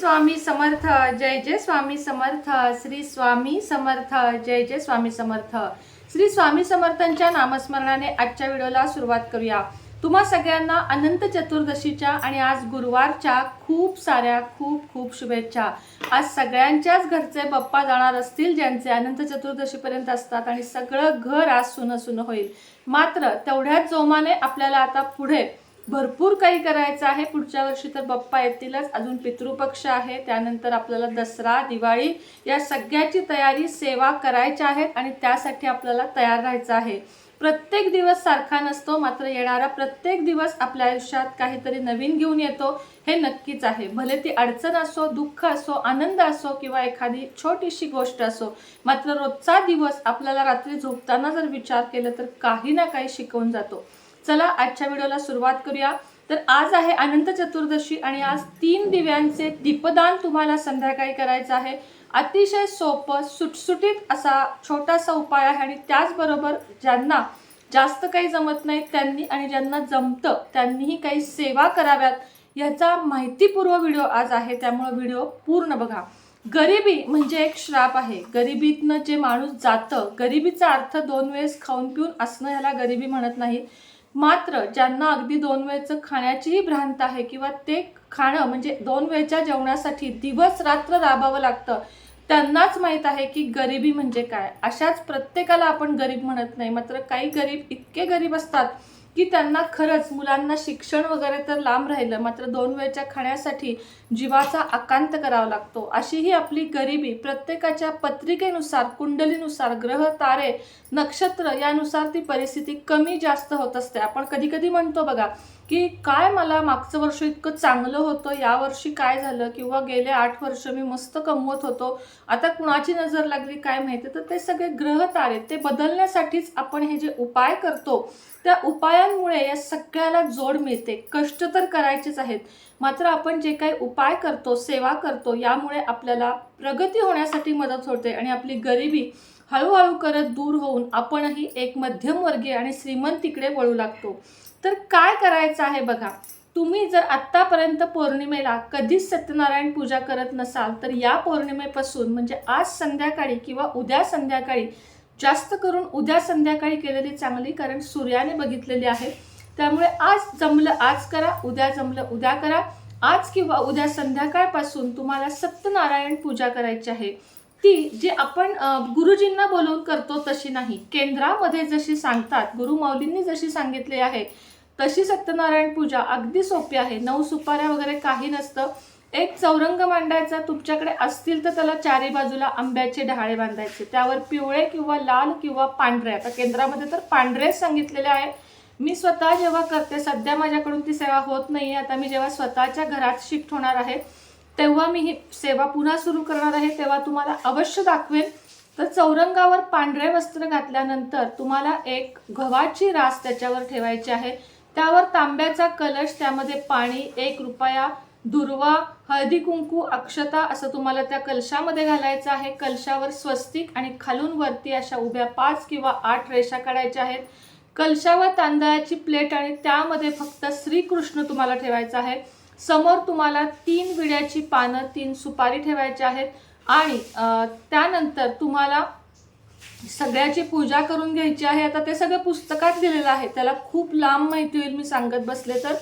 स्वामी समर्थ, जय जय स्वामी समर्थ. श्री स्वामी समर्थ, जय जय स्वामी समर्थ. श्री स्वामी समर्थांच्या नामस्मरणाने आजच्या व्हिडिओला सुरुवात करूया. तुम्हा सगळ्यांना अनंत चतुर्दशीच्या आणि आज गुरुवारच्या खूप साऱ्या खूप शुभेच्छा. आज सगळ्यांच्याच घरचे बाप्पा जाणार असतील ज्यांचे अनंत चतुर्दशीपर्यंत असतात आणि सगळं घर आज सुन होईल. मात्र तेवढ्याच जोमाने आपल्याला आता पुढे भरपूर काही करायचं आहे. पुढच्या वर्षी तर बाप्पा येतीलच, अजून पितृपक्ष आहे, त्यानंतर आपल्याला दसरा, दिवाळी या सगळ्याची तयारी, सेवा करायच्या आहेत आणि त्यासाठी आपल्याला तयार राहायचं आहे. प्रत्येक दिवस सारखा नसतो, मात्र येणारा प्रत्येक दिवस आपल्या आयुष्यात काहीतरी नवीन घेऊन येतो हे नक्कीच आहे. भले ती अडचण असो, दुःख असो, आनंद असो किंवा एखादी छोटीशी गोष्ट असो, मात्र रोजचा दिवस आपल्याला रात्री झोपताना जर विचार केला तर काही ना काही शिकवून जातो. चला आजच्या व्हिडिओला सुरुवात करूया. तर आज आहे अनंत चतुर्दशी आणि आज 3 दिव्यांचे दीपदान तुम्हाला संध्याकाळी करायचं आहे. अतिशय सोपं सुटसुटीत असा छोटासा उपाय आहे आणि त्याचबरोबर ज्यांना जास्त काही जमत नाही त्यांनी आणि ज्यांना जमतं त्यांनीही काही सेवा कराव्यात याचा माहितीपूर्व व्हिडिओ आज आहे, त्यामुळे व्हिडिओ पूर्ण बघा. गरिबी म्हणजे एक श्राप आहे. गरिबीतनं जे माणूस जातं, गरिबीचा अर्थ 2 वेळेस खाऊन पिऊन असणं ह्याला गरिबी म्हणत नाही. मात्र ज्यांना अगदी 2 वेळचं खाण्याचीही भ्रांत आहे किंवा ते खाणं म्हणजे 2 वेळच्या जेवणासाठी दिवस रात्र राबावं लागतं, त्यांनाच माहीत आहे की गरिबी म्हणजे काय. अशाच प्रत्येकाला आपण गरीब म्हणत नाही, मात्र काही गरीब इतके गरीब असतात की त्यांना खरंच मुलांना शिक्षण वगैरे तर लांब राहिलं, मात्र 2 वेळच्या खाण्यासाठी जीवाचा आकांत करावा लागतो. अशी ही आपली गरिबी प्रत्येकाच्या पत्रिकेनुसार, कुंडलीनुसार, ग्रह तारे नक्षत्र यानुसार ती परिस्थिती कमी जास्त होत असते. आपण कधी कधी म्हणतो बघा की काय मला मागचं वर्ष इतकं चांगलं होतं, यावर्षी काय झालं, किंवा गेले 8 वर्ष मी मस्त कमवत होतो, आता कुणाची नजर लागली काय माहिती. तर ते सगळे ग्रह तारे ते बदलण्यासाठीच आपण हे जे उपाय करतो त्या उपायांमुळे या सगळ्याला जोड मिळते. कष्ट तर करायचेच आहेत, मात्र आपण जे काही उपाय करतो, सेवा करतो, यामुळे आपल्याला प्रगती होण्यासाठी मदत होते आणि आपली गरिबी हळूहळू करत दूर होऊन आपणही एक मध्यमवर्गीय आणि श्रीमंतीकडे वळू लागतो. तर काय करायचं आहे बघा. तुम्ही जर आत्तापर्यंत पौर्णिमेला कधीच सत्यनारायण पूजा करत नसाल तर या पौर्णिमेपासून म्हणजे आज संध्याकाळी किंवा उद्या संध्याकाळी, जास्त करून उद्या संध्याकाळी केलेली चांगली, कारण सूर्याने बघितलेली आहे. त्यामुळे आज जमलं आज करा, उद्या जमलं उद्या करा. आज किंवा उद्या संध्याकाळपासून तुम्हाला सत्यनारायण पूजा करायची आहे. ती जी आपण गुरुजींना बोलवून करतो तशी नाही, केंद्रामध्ये जशी सांगतात, गुरु माऊलींनी जशी सांगितली आहे तशी सत्यनारायण पूजा अगदी सोपी आहे. 9 सुपाऱ्या वगैरे काही नसतं. एक चौरंग मांडायचा, तुमच्याकडे असतील तर त्याला चारी बाजूला आंब्याचे डहाळे बांधायचे, त्यावर पिवळे किंवा लाल किंवा पांढरे, आता केंद्रामध्ये तर पांढरेच सांगितलेले आहे. मी स्वतः जेव्हा करते, सध्या माझ्याकडून ती सेवा होत नाही, आता मी जेव्हा स्वतःच्या घरात शिफ्ट होणार आहे तेव्हा मी ही सेवा पुन्हा सुरू करणार आहे, तेव्हा तुम्हाला अवश्य दाखवेन. तर चौरंगावर पांढरे वस्त्र घातल्यानंतर तुम्हाला एक गव्हाची रास त्याच्यावर ठेवायची आहे, त्यावर तांब्याचा कलश, त्यामध्ये पाणी, 1 रुपया, दुर्वा, हळदी कुंकू, अक्षता असं तुम्हाला त्या कलशामध्ये घालायचं आहे. कलशावर स्वस्तिक आणि खालून वरती अशा उभ्या 5 किंवा 8 रेषा काढायच्या आहेत. कलशावर तांदळाची प्लेट आणि त्यामध्ये फक्त श्रीकृष्ण तुम्हाला ठेवायचं आहे. समोर तुम्हाला 3 विड्याची पानं, 3 सुपारी ठेवायची आहेत आणि त्यानंतर तुम्हाला सगळ्याची पूजा करून घ्यायची आहे. आता ते सगळं पुस्तकात दिलेलं आहे, त्याला खूप लांब माहिती होईल मी सांगत बसले तर.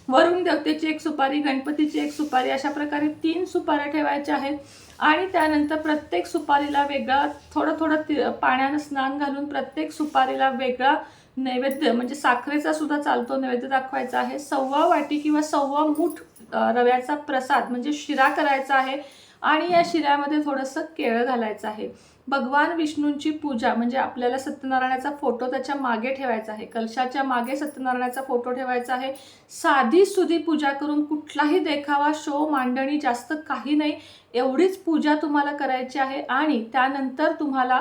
वरुण देवतेची 1 सुपारी, गणपतीची 1 सुपारी, अशा प्रकारे 3 सुपाऱ्या ठेवायच्या आहेत आणि त्यानंतर प्रत्येक सुपारीला वेगळा थोडं पाण्यानं स्नान घालून प्रत्येक सुपारीला वेगळा नैवेद्य म्हणजे साखरेचा सुद्धा चालतो नैवेद्य दाखवायचा आहे. 1.25 वाटी किंवा 1.25 मूठ रव्याचा प्रसाद म्हणजे शिरा करायचा आहे आणि या शिऱ्यामध्ये थोडंसं केळं घालायचं आहे. भगवान विष्णूंची पूजा म्हणजे आपल्याला सत्यनारायणाचा फोटो त्याच्या मागे ठेवायचा आहे, कलशाच्या मागे सत्यनारायणाचा फोटो ठेवायचा आहे. साधी सुधी पूजा करून, कुठलाही देखावा, शो, मांडणी जास्त काही नाही, एवढीच पूजा तुम्हाला करायची आहे. आणि त्यानंतर तुम्हाला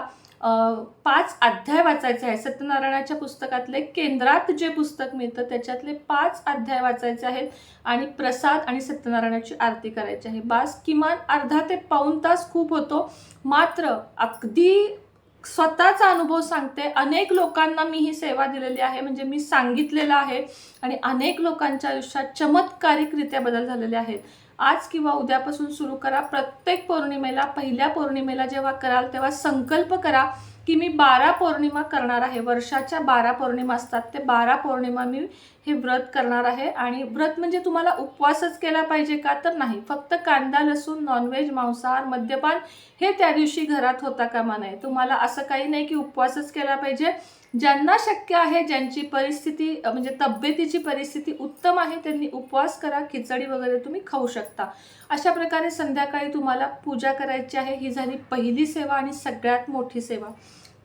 5 अध्याय वाचायचे आहे. सत्यनारायणाच्या पुस्तकातले केंद्रात जे पुस्तक मिळतं त्याच्यातले 5 अध्याय वाचायचे आहेत आणि प्रसाद आणि सत्यनारायणाची आरती करायची आहे. बास, किमान अर्धा ते पाऊण तास खूप होतो. मात्र अगदी स्वतःचा अनुभव सांगते, अनेक लोकांना मी ही सेवा दिलेली आहे, म्हणजे मी सांगितलेलं आहे आणि अनेक लोकांच्या आयुष्यात चमत्कारिकरित्या बदल झालेले आहेत. आज किंवा उद्यापासून सुरू करा. प्रत्येक पौर्णिमेला, पहिल्या पौर्णिमेला जेव्हा कराल तेव्हा संकल्प करा की मी 12 पौर्णिमा करणार आहे. वर्षाच्या 12 पौर्णिमा असतात, ते 12 पौर्णिमा मी हे व्रत करणार आहे. आणि व्रत म्हणजे तुम्हाला उपवासच केला पाहिजे का, तर नाही. फक्त कांदा, लसूण, नॉनव्हेज, मांसाहार, मद्यपान हे त्या दिवशी घरात होता कामा नये. तुम्हाला असं काही नाही की उपवासच केला पाहिजे. ज्यांना शक्य आहे, ज्यांची परिस्थिती म्हणजे तब्येतीची परिस्थिती उत्तम आहे, त्यांनी उपवास करा. खिचडी वगैरे तुम्ही खाऊ शकता. अशा प्रकारे संध्याकाळी तुम्हाला पूजा करायची आहे. ही झाली पहिली सेवा आणि सगळ्यात मोठी सेवा.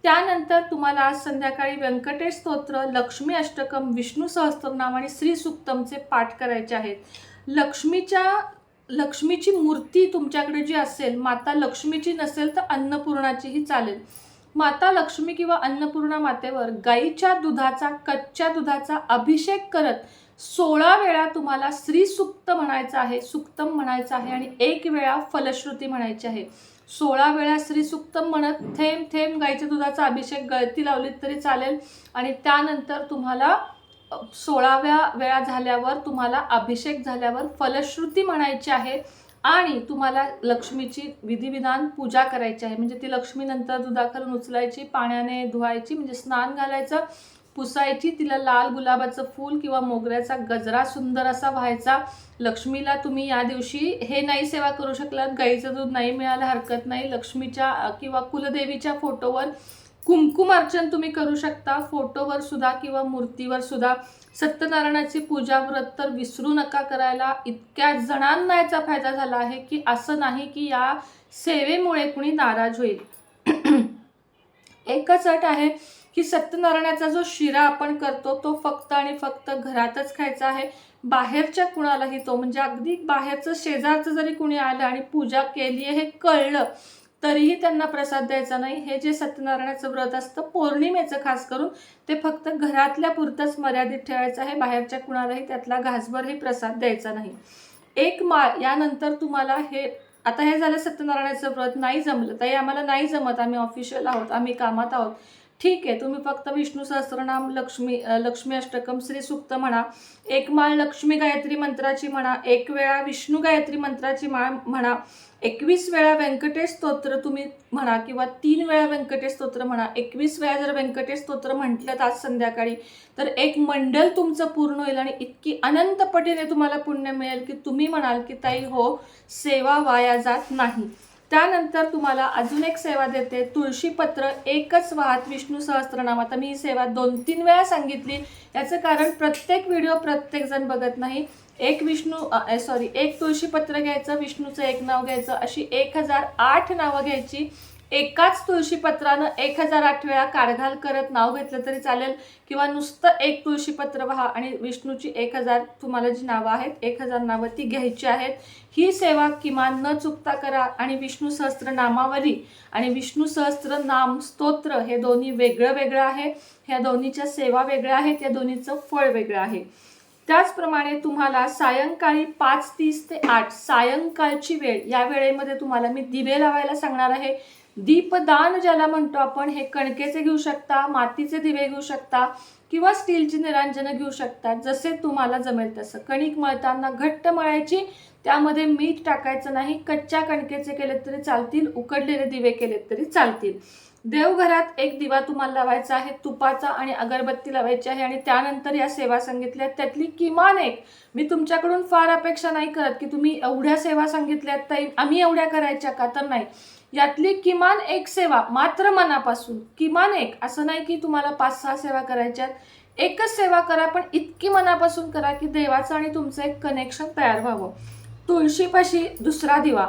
त्यानंतर तुम्हाला आज संध्याकाळी व्यंकटेश स्तोत्र, लक्ष्मी अष्टकम, विष्णू सहस्त्रनाम आणि श्री सूक्तमचे पाठ करायचे आहेत. लक्ष्मीची मूर्ती तुमच्याकडे जी असेल, माता लक्ष्मीची नसेल तर अन्नपूर्णाचीही चालेल. माता लक्ष्मी किंवा अन्नपूर्णा मातेवर गाईच्या दुधाचा, कच्च्या दुधाचा अभिषेक करत 16 वेळा तुम्हाला श्री सूक्त म्हणायचं आहे, सूक्तम म्हणायचं आहे आणि 1 वेळा फलश्रुती म्हणायची आहे. 16 वेळा श्री सूक्तम म्हणत थेंब थेंब गाईच्या दुधाचा अभिषेक गळती लावलीत तरी चालेल. आणि त्यानंतर तुम्हाला 16व्या वेळा झाल्यावर, तुम्हाला अभिषेक झाल्यावर फलश्रुती म्हणायची आहे. आणि तुम्हाला लक्ष्मीची विधिविधान पूजा करायची आहे. म्हणजे ती लक्ष्मी नंतर दुधाखालून उचलायची, पाण्याने धुवायची, म्हणजे स्नान घालायचं, पुसायची, तिला लाल गुलाबाचं फूल किंवा मोगऱ्याचा गजरा सुंदर असा व्हायचा. लक्ष्मीला तुम्ही या दिवशी हे नाही सेवा करू शकलात, गाईचं दूध नाही मिळालं हरकत नाही. लक्ष्मीच्या किंवा कुलदेवीच्या फोटोवर कुंकुम अर्चन तुम्ही करू शकता, फोटोवर सुद्धा किंवा मूर्तीवर सुद्धा. सत्यनारायणाची पूजा व्रत तर विसरू नका करायला. इतक्या जणांना याचा फायदा झाला आहे की असं नाही की या सेवेमुळे कुणी नाराज होईल. एकच अट आहे की सत्यनारायणाचा जो शिरा आपण करतो तो फक्त आणि फक्त घरातच खायचा आहे. बाहेरच्या कुणालाही तो, म्हणजे अगदी बाहेरचं शेजारचं जरी कुणी आलं आणि पूजा केली आहे हे कळलं तरीही त्यांना प्रसाद द्यायचा नाही. हे जे सत्यनारायणाचं व्रत असतं पौर्णिमेचं खास करून, ते फक्त घरातल्या पुरतंच मर्यादित ठेवायचं आहे. बाहेरच्या कुणालाही त्यातला घासभरही प्रसाद द्यायचा नाही. 1 माळ यानंतर तुम्हाला हे, आता हे झालं सत्यनारायणाचं व्रत. नाही जमलं ताई, आम्हाला नाही जमत, आम्ही ऑफिशियल आहोत, आम्ही कामात आहोत, ठीक आहे. तुम्ही फक्त विष्णू सहस्त्रनाम, लक्ष्मी अष्टकम, श्री सूक्त म्हणा, 1 माळ लक्ष्मी गायत्री मंत्राची म्हणा, 1 वेळा विष्णू गायत्री मंत्राची माळ म्हणा, 21 वेळा व्यंकटेश स्तोत्र तुम्ही म्हणा किंवा 3 वेळा व्यंकटेश स्तोत्र म्हणा. 21 वेळा जर व्यंकटेश स्तोत्र म्हटलं आज संध्याकाळी तर 1 मंडल तुमचं पूर्ण होईल आणि इतकी अनंत पटीने तुम्हाला पुण्य मिळेल की तुम्ही म्हणाल की ताई हो, सेवा वाया जात नाही. त्यानंतर तुम्हाला अजून एक सेवा देते, तुळशीपत्र एकच वाहत विष्णू सहस्त्रनाम. आता मी ही सेवा 2-3 वेळा सांगितली, याचं कारण प्रत्येक व्हिडिओ प्रत्येकजण बघत नाही. एक तुळशीपत्र घ्यायचं, विष्णूचं 1 नाव घ्यायचं, अशी 1008 नावं घ्यायची. एकाच तुळशीपत्रानं 1008 वेळा काढघाल करत नाव घेतलं तरी चालेल किंवा नुसतं 1 तुळशीपत्र व्हा आणि विष्णूची 1000 तुम्हाला जी नावं आहेत, 1000 नावं ती घ्यायची आहेत. ही सेवा किमान न चुकता करा. आणि विष्णू सहस्त्र नामावली आणि विष्णू सहस्त्र नाम स्तोत्र हे दोन्ही वेगळं वेगळं आहे. ह्या दोन्हीच्या सेवा वेगळ्या आहेत, या दोन्हीचं फळ वेगळं आहे. त्याचप्रमाणे तुम्हाला सायंकाळी 5:30 ते 8 सायंकाळची वेळ, या वेळेमध्ये तुम्हाला मी दिवे लावायला सांगणार आहे. दीपदान ज्याला म्हणतो आपण, हे कणकेचे घेऊ शकता, मातीचे दिवे घेऊ शकता किंवा स्टीलची निरांजनं घेऊ शकता, जसे तुम्हाला जमेल तसं. कणिक मळताना घट्ट मळायची, त्यामध्ये मीठ टाकायचं नाही. कच्च्या कणकेचे केलेत तरी चालतील, उकडलेले दिवे केलेत तरी चालतील. देवघरात 1 दिवा तुम्हाला लावायचा आहे, तुपाचा, आणि अगरबत्ती लावायची आहे. आणि त्यानंतर या सेवा सांगितल्या त्यातली किमान 1, मी तुमच्याकडून फार अपेक्षा नाही करत की तुम्ही एवढ्या सेवा सांगितल्यात ताई आम्ही एवढ्या करायच्या का, तर नाही. यातली किमान 1 सेवा मात्र मनापासून, किमान 1, असं नाही की तुम्हाला 5-6 सेवा करायच्यात. एकच सेवा करा, पण इतकी मनापासून करा की देवाचं आणि तुमचं एक कनेक्शन तयार व्हावं. तुळशीपाशी 2रा दिवा.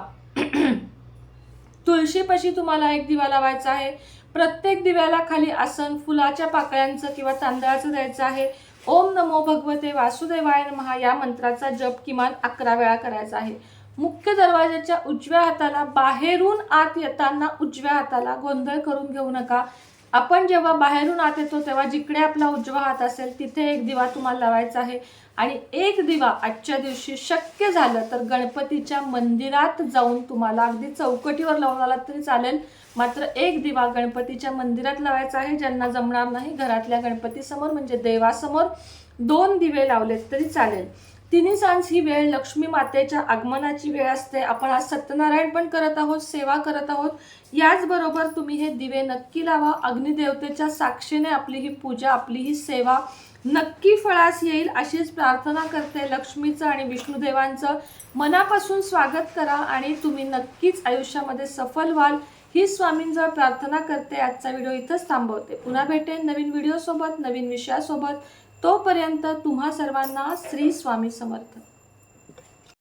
तुळशीपाशी तुम्हाला 1 दिवा लावायचा आहे. प्रत्येक दिव्याला खाली आसन फुलाच्या पाकळ्यांचं किंवा तांदळाचं द्यायचं आहे. ओम नमो भगवते वासुदेवाय नमः या मंत्राचा जप किमान 11 वेळा करायचा आहे. मुख्य दरवाजाच्या उजव्या हाताला, बाहेरून आत येताना उजव्या हाताला गोंधळ करून घेऊ नका. आपण जेव्हा बाहेरून आत येतो तेव्हा जिकडे आपला उजवा हात असेल तिथे 1 दिवा तुम्हाला लावायचा आहे. आणि 1 दिवा आजच्या दिवशी शक्य झालं तर गणपतीच्या मंदिरात जाऊन तुम्हाला, अगदी चौकटीवर लावून आलात तरी चालेल, मात्र 1 दिवा गणपतीच्या मंदिरात लावायचा आहे. ज्यांना जमणार नाही घरातल्या गणपतीसमोर म्हणजे देवासमोर 2 दिवे लावलेत तरी चालेल. तिन्ही सांज ही वेळ लक्ष्मी मातेच्या आगमनाची वेळ असते. आपण आज सत्यनारायण पण करत आहोत, सेवा करत आहोत. याचबरोबर तुम्ही हे दिवे नक्की लावा. अग्निदेवतेच्या साक्षीने आपली ही पूजा, आपली ही सेवा नक्की फळास येईल अशीच प्रार्थना करते. लक्ष्मीचं आणि विष्णुदेवांचं मनापासून स्वागत करा आणि तुम्ही नक्कीच आयुष्यामध्ये सफल व्हाल ही स्वामींजवळ प्रार्थना करते. आजचा व्हिडिओ इथंच थांबवते. पुन्हा भेटेन नवीन व्हिडिओसोबत, नवीन विषयासोबत. तोपर्यंत तुम्हा सर्वांना श्री स्वामी समर्थ.